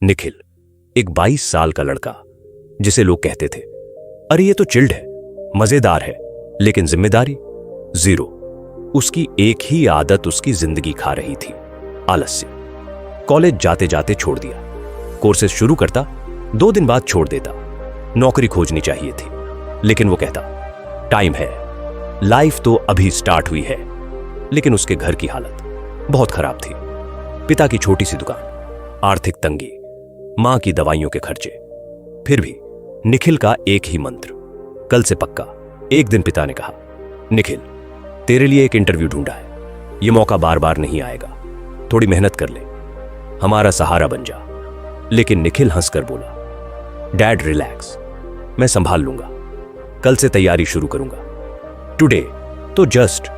निखिल, एक 22 साल का लड़का, जिसे लोग कहते थे अरे ये तो चिल्ड है, मजेदार है, लेकिन जिम्मेदारी जीरो। उसकी एक ही आदत उसकी जिंदगी खा रही थी, आलस्य। कॉलेज जाते जाते छोड़ दिया, कोर्सेज शुरू करता, 2 दिन बाद छोड़ देता। नौकरी खोजनी चाहिए थी, लेकिन वो कहता टाइम है, लाइफ तो अभी स्टार्ट हुई है। लेकिन उसके घर की हालत बहुत खराब थी। पिता की छोटी सी दुकान, आर्थिक तंगी, मां की दवाइयों के खर्चे। फिर भी निखिल का एक ही मंत्र, कल से पक्का। एक दिन पिता ने कहा, निखिल, तेरे लिए एक इंटरव्यू ढूंढा है, यह मौका बार बार नहीं आएगा, थोड़ी मेहनत कर ले, हमारा सहारा बन जा। लेकिन निखिल हंसकर बोला, डैड रिलैक्स, मैं संभाल लूंगा, कल से तैयारी शुरू करूंगा। टुडे तो जस्ट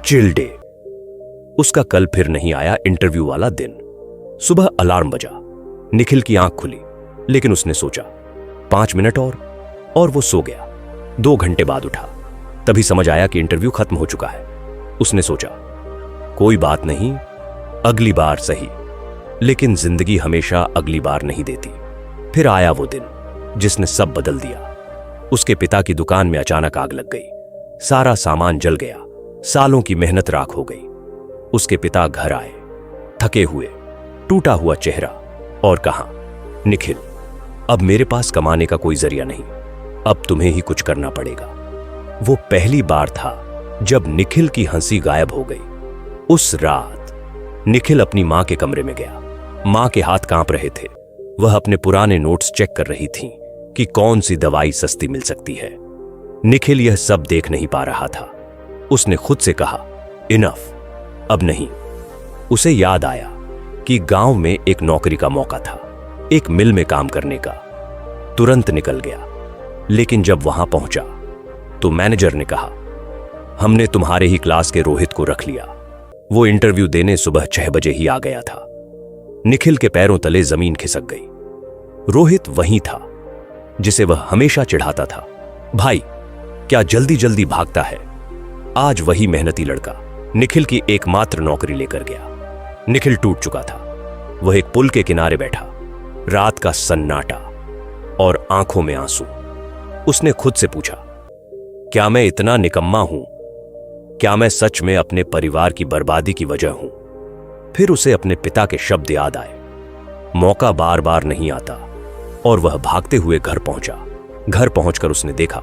चिल डे। उसका कल फिर नहीं आया इंटरव्यू वाला दिन। सुबह अलार्म बजा, निखिल की आंख खुली, लेकिन उसने सोचा 5 मिनट और वो सो गया। 2 घंटे बाद उठा, तभी समझ आया कि इंटरव्यू खत्म हो चुका है। उसने सोचा कोई बात नहीं, अगली बार सही। लेकिन जिंदगी हमेशा अगली बार नहीं देती। फिर आया वो दिन जिसने सब बदल दिया। उसके पिता की दुकान में अचानक आग लग गई, सारा सामान जल गया, सालों की मेहनत राख हो गई। उसके पिता घर आए, थके हुए, टूटा हुआ चेहरा, और कहा, निखिल, अब मेरे पास कमाने का कोई जरिया नहीं, अब तुम्हें ही कुछ करना पड़ेगा। वो पहली बार था जब निखिल की हंसी गायब हो गई। उस रात निखिल अपनी मां के कमरे में गया। मां के हाथ कांप रहे थे। वह अपने पुराने नोट्स चेक कर रही थी कि कौन सी दवाई सस्ती मिल सकती है। निखिल यह सब देख नहीं पा रहा था। उसने खुद से कहा, इनफ, अब नहीं। उसे याद आया कि गांव में एक नौकरी का मौका था, एक मिल में काम करने का। तुरंत निकल गया। लेकिन जब वहां पहुंचा तो मैनेजर ने कहा, हमने तुम्हारे ही क्लास के रोहित को रख लिया। वो इंटरव्यू देने सुबह 6 बजे ही आ गया था। निखिल के पैरों तले जमीन खिसक गई। रोहित वही था जिसे वह हमेशा चिढ़ाता था। भाई, क्या जल्दी जल्दी भागता है। आज वही मेहनती लड़का निखिल की एकमात्र नौकरी लेकर गया। निखिल टूट चुका था। वह एक पुल के किनारे बैठा, रात का सन्नाटा और आंखों में आंसू। उसने खुद से पूछा, क्या मैं इतना निकम्मा हूं? क्या मैं सच में अपने परिवार की बर्बादी की वजह हूं? फिर उसे अपने पिता के शब्द याद आए, मौका बार बार नहीं आता। और वह भागते हुए घर पहुंचा। घर पहुंचकर उसने देखा,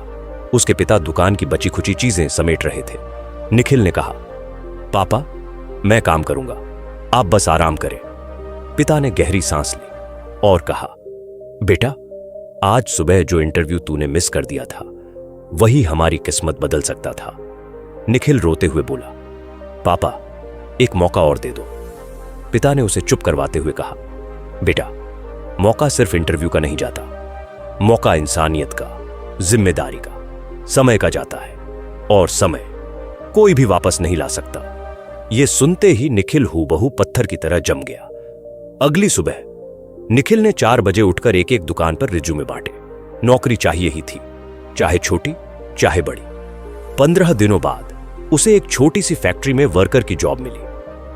उसके पिता दुकान की बची खुची चीजें समेट रहे थे। निखिल ने कहा, पापा, मैं काम करूंगा, आप बस आराम करें। पिता ने गहरी सांस ली और कहा, बेटा, आज सुबह जो इंटरव्यू तूने मिस कर दिया था, वही हमारी किस्मत बदल सकता था। निखिल रोते हुए बोला, पापा, एक मौका और दे दो। पिता ने उसे चुप करवाते हुए कहा, बेटा, मौका सिर्फ इंटरव्यू का नहीं जाता, मौका इंसानियत का, जिम्मेदारी का, समय का जाता है, और समय कोई भी वापस नहीं ला सकता। यह सुनते ही निखिल हूबहू पत्थर की तरह जम गया। अगली सुबह निखिल ने 4 बजे उठकर एक एक दुकान पर रिज्यूमे बांटे। नौकरी चाहिए ही थी, चाहे छोटी चाहे बड़ी। 15 दिनों बाद उसे एक छोटी सी फैक्ट्री में वर्कर की जॉब मिली।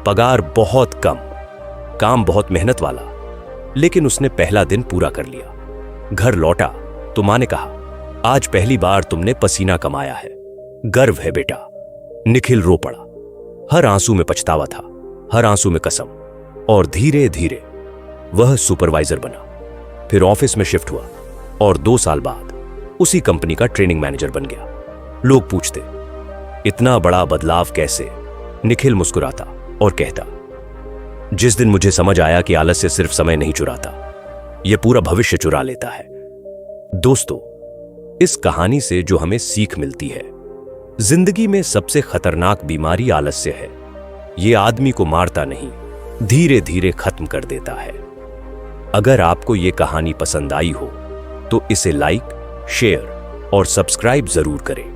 पगार बहुत कम, काम बहुत मेहनत वाला, लेकिन उसने पहला दिन पूरा कर लिया। घर लौटा तो मां ने कहा, आज पहली बार तुमने पसीना कमाया है, गर्व है बेटा। निखिल रो पड़ा। हर आंसू में पछतावा था, हर आंसू में कसम। और धीरे धीरे वह सुपरवाइजर बना। फिर ऑफिस में शिफ्ट हुआ और 2 साल बाद उसी कंपनी का ट्रेनिंग मैनेजर बन गया। लोग पूछते, इतना बड़ा बदलाव कैसे? निखिल मुस्कुराता और कहता, जिस दिन मुझे समझ आया कि आलस्य सिर्फ समय नहीं चुराता, यह पूरा भविष्य चुरा लेता है। दोस्तों, इस कहानी से जो हमें सीख मिलती है, जिंदगी में सबसे खतरनाक बीमारी आलस्य है। यह आदमी को मारता नहीं, धीरे धीरे खत्म कर देता है। अगर आपको यह कहानी पसंद आई हो तो इसे लाइक, शेयर और सब्सक्राइब जरूर करें।